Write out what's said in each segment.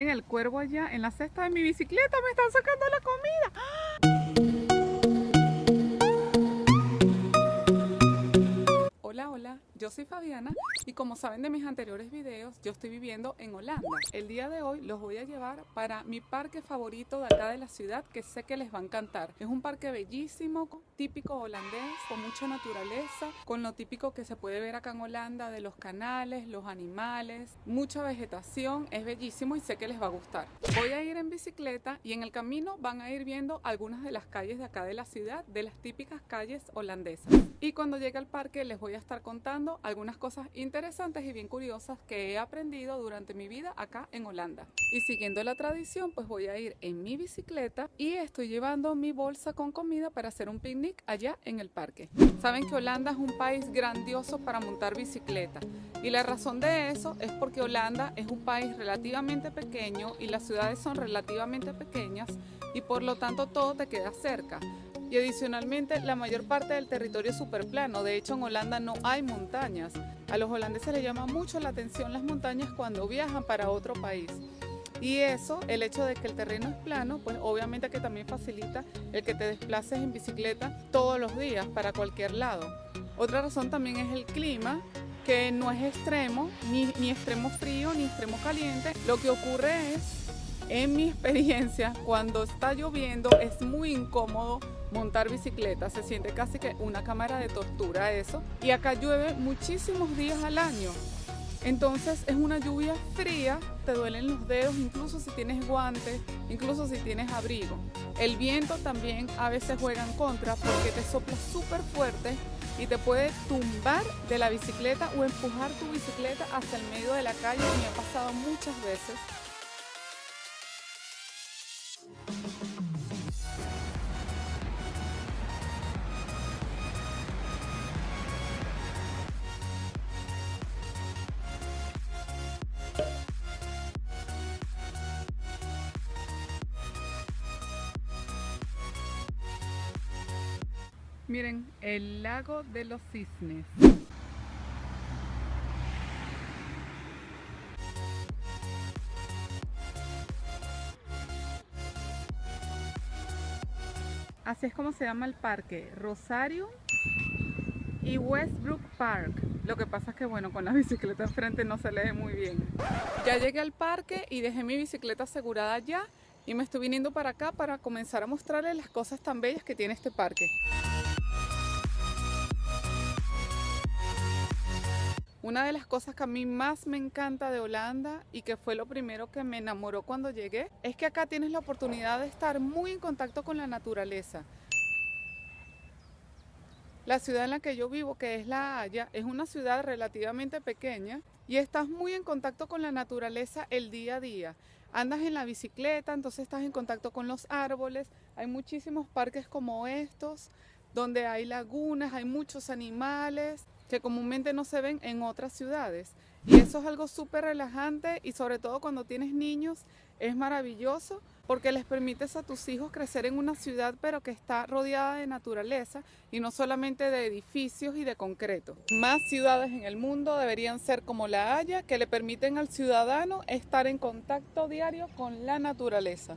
En el cuervo allá, en la cesta de mi bicicleta, me están sacando la comida. Hola, yo soy Fabiana y como saben de mis anteriores videos, yo estoy viviendo en Holanda. El día de hoy los voy a llevar para mi parque favorito de acá de la ciudad, que sé que les va a encantar. Es un parque bellísimo, típico holandés, con mucha naturaleza, con lo típico que se puede ver acá en Holanda de los canales, los animales, mucha vegetación. Es bellísimo y sé que les va a gustar. Voy a ir en bicicleta y en el camino van a ir viendo algunas de las calles de acá de la ciudad, de las típicas calles holandesas. Y cuando llegue al parque les voy a estar contando algunas cosas interesantes y bien curiosas que he aprendido durante mi vida acá en Holanda. Y siguiendo la tradición, pues voy a ir en mi bicicleta y estoy llevando mi bolsa con comida para hacer un picnic allá en el parque. Saben que Holanda es un país grandioso para montar bicicleta y la razón de eso es porque Holanda es un país relativamente pequeño y las ciudades son relativamente pequeñas y por lo tanto todo te queda cerca. Y adicionalmente la mayor parte del territorio es súper plano. De hecho en Holanda no hay montañas. A los holandeses les llama mucho la atención las montañas cuando viajan para otro país. Y eso, el hecho de que el terreno es plano, pues obviamente que también facilita el que te desplaces en bicicleta todos los días para cualquier lado. Otra razón también es el clima, que no es extremo, ni extremo frío, ni extremo caliente. Lo que ocurre es, en mi experiencia, cuando está lloviendo es muy incómodo montar bicicleta, se siente casi que una cámara de tortura eso, y acá llueve muchísimos días al año, entonces es una lluvia fría, te duelen los dedos incluso si tienes guantes, incluso si tienes abrigo. El viento también a veces juega en contra porque te sopla súper fuerte y te puede tumbar de la bicicleta o empujar tu bicicleta hacia el medio de la calle, y me ha pasado muchas veces. Miren, el lago de los cisnes. Así es como se llama el parque, Rosario y Westbrook Park. Lo que pasa es que bueno, con la bicicleta enfrente no se lee muy bien. Ya llegué al parque y dejé mi bicicleta asegurada allá y me estoy viniendo para acá para comenzar a mostrarles las cosas tan bellas que tiene este parque. Una de las cosas que a mí más me encanta de Holanda y que fue lo primero que me enamoró cuando llegué, es que acá tienes la oportunidad de estar muy en contacto con la naturaleza. La ciudad en la que yo vivo, que es La Haya, es una ciudad relativamente pequeña y estás muy en contacto con la naturaleza el día a día. Andas en la bicicleta, entonces estás en contacto con los árboles, hay muchísimos parques como estos, donde hay lagunas, hay muchos animales que comúnmente no se ven en otras ciudades. Y eso es algo súper relajante y sobre todo cuando tienes niños es maravilloso porque les permites a tus hijos crecer en una ciudad pero que está rodeada de naturaleza y no solamente de edificios y de concreto. Más ciudades en el mundo deberían ser como La Haya, que le permiten al ciudadano estar en contacto diario con la naturaleza.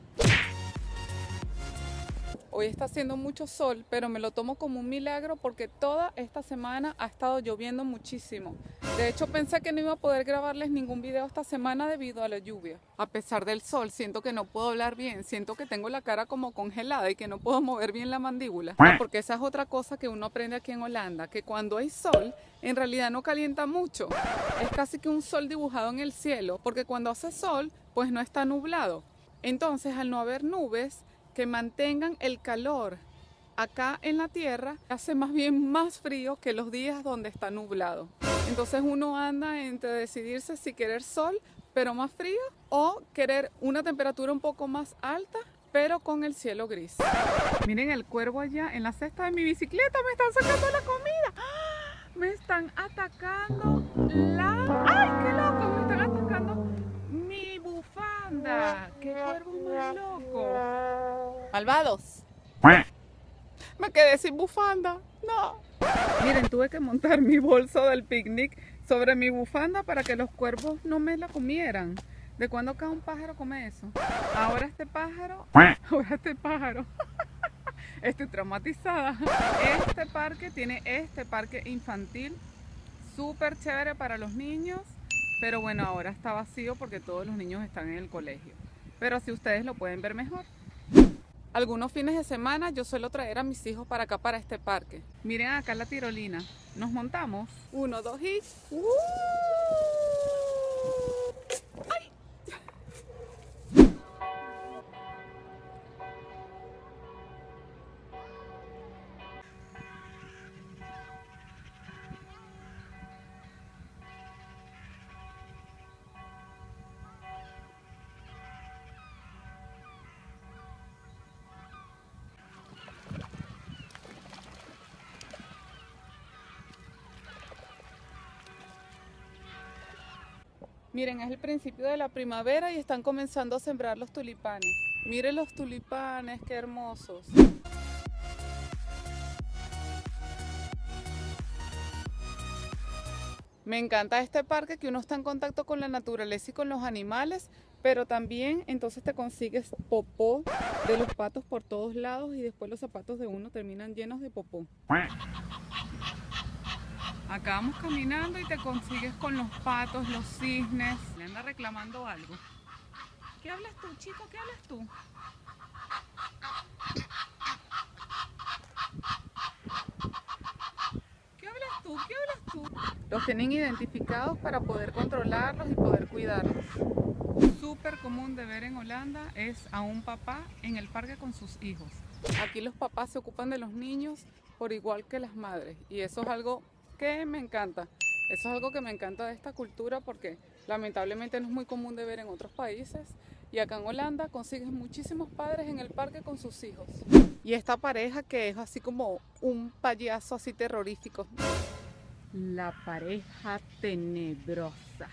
Hoy está haciendo mucho sol, pero me lo tomo como un milagro porque toda esta semana ha estado lloviendo muchísimo. De hecho, pensé que no iba a poder grabarles ningún video esta semana debido a la lluvia. A pesar del sol, siento que no puedo hablar bien, siento que tengo la cara como congelada y que no puedo mover bien la mandíbula. Porque esa es otra cosa que uno aprende aquí en Holanda, que cuando hay sol, en realidad no calienta mucho. Es casi que un sol dibujado en el cielo, porque cuando hace sol, pues no está nublado. Entonces, al no haber nubes que mantengan el calor acá en la tierra, hace más bien más frío que los días donde está nublado. Entonces uno anda entre decidirse si querer sol pero más frío o querer una temperatura un poco más alta pero con el cielo gris. Miren el cuervo allá en la cesta de mi bicicleta, me están sacando la comida. ¡Ah! Me están atacando ¡ay, qué loco! Me están atacando mi bufanda. ¡Qué cuervo más loco! ¡Malvados! Me quedé sin bufanda. No. Miren, tuve que montar mi bolso del picnic sobre mi bufanda para que los cuervos no me la comieran. ¿De cuándo acá un pájaro come eso? Ahora este pájaro, estoy traumatizada. Este parque tiene este parque infantil súper chévere para los niños, pero bueno, ahora está vacío porque todos los niños están en el colegio. Pero así ustedes lo pueden ver mejor. Algunos fines de semana yo suelo traer a mis hijos para acá, para este parque. Miren acá la tirolina. Nos montamos. 1, 2 y... ¡Ay! Miren, es el principio de la primavera y están comenzando a sembrar los tulipanes. Miren los tulipanes, qué hermosos. Me encanta este parque, que uno está en contacto con la naturaleza y con los animales, pero también entonces te consigues popó de los patos por todos lados y después los zapatos de uno terminan llenos de popó. Acá vamos caminando y te consigues con los patos, los cisnes. Le anda reclamando algo. ¿Qué hablas tú, chico? ¿Qué hablas tú? ¿Qué hablas tú? ¿Qué hablas tú? Los tienen identificados para poder controlarlos y poder cuidarlos. Súper común de ver en Holanda es a un papá en el parque con sus hijos. Aquí los papás se ocupan de los niños por igual que las madres, y eso es algo que me encanta. Eso es algo que me encanta de esta cultura, porque lamentablemente no es muy común de ver en otros países, y acá en Holanda consigues muchísimos padres en el parque con sus hijos. Y esta pareja que es así como un payaso así terrorífico. La pareja tenebrosa.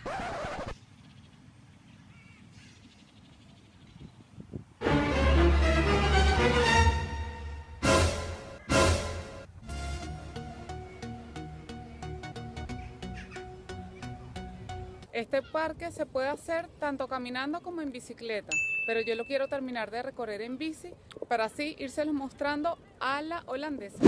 Este parque se puede hacer tanto caminando como en bicicleta, pero yo lo quiero terminar de recorrer en bici para así írselos mostrando a la holandesa.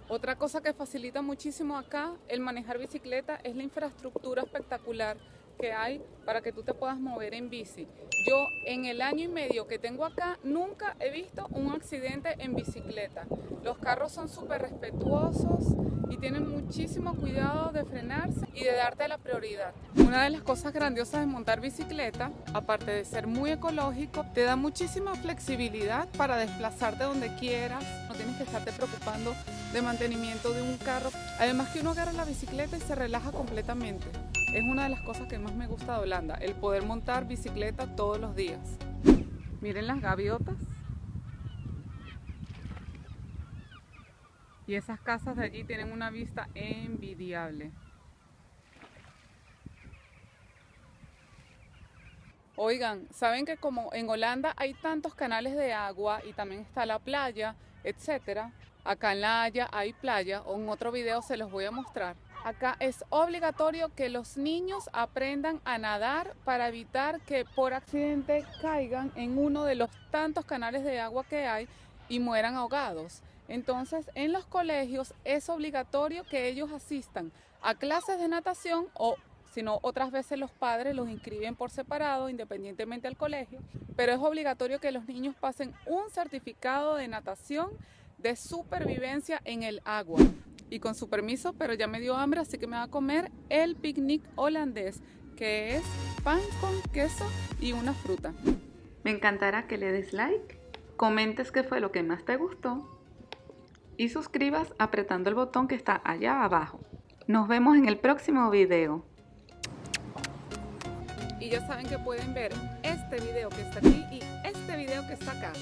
Otra cosa que facilita muchísimo acá el manejar bicicleta es la infraestructura espectacular que hay para que tú te puedas mover en bici. Yo en el año y medio que tengo acá nunca he visto un accidente en bicicleta. Los carros son súper respetuosos y tienen muchísimo cuidado de frenarse y de darte la prioridad. Una de las cosas grandiosas de montar bicicleta, aparte de ser muy ecológico, te da muchísima flexibilidad para desplazarte donde quieras. No tienes que estarte preocupando de mantenimiento de un carro. Además que uno agarra la bicicleta y se relaja completamente. Es una de las cosas que más me gusta de Holanda, el poder montar bicicleta todos los días. Miren las gaviotas. Y esas casas de allí tienen una vista envidiable. Oigan, ¿saben que como en Holanda hay tantos canales de agua y también está la playa, etcétera? Acá en La Haya hay playa, o en otro video se los voy a mostrar. Acá es obligatorio que los niños aprendan a nadar para evitar que por accidente caigan en uno de los tantos canales de agua que hay y mueran ahogados. Entonces, en los colegios es obligatorio que ellos asistan a clases de natación, o si no, otras veces los padres los inscriben por separado, independientemente del colegio, pero es obligatorio que los niños pasen un certificado de natación de supervivencia en el agua. Y con su permiso, pero ya me dio hambre, así que me va a comer el picnic holandés, que es pan con queso y una fruta. Me encantará que le des like, comentes qué fue lo que más te gustó y suscribas apretando el botón que está allá abajo. Nos vemos en el próximo video. Y ya saben que pueden ver este video que está aquí y este video que está acá.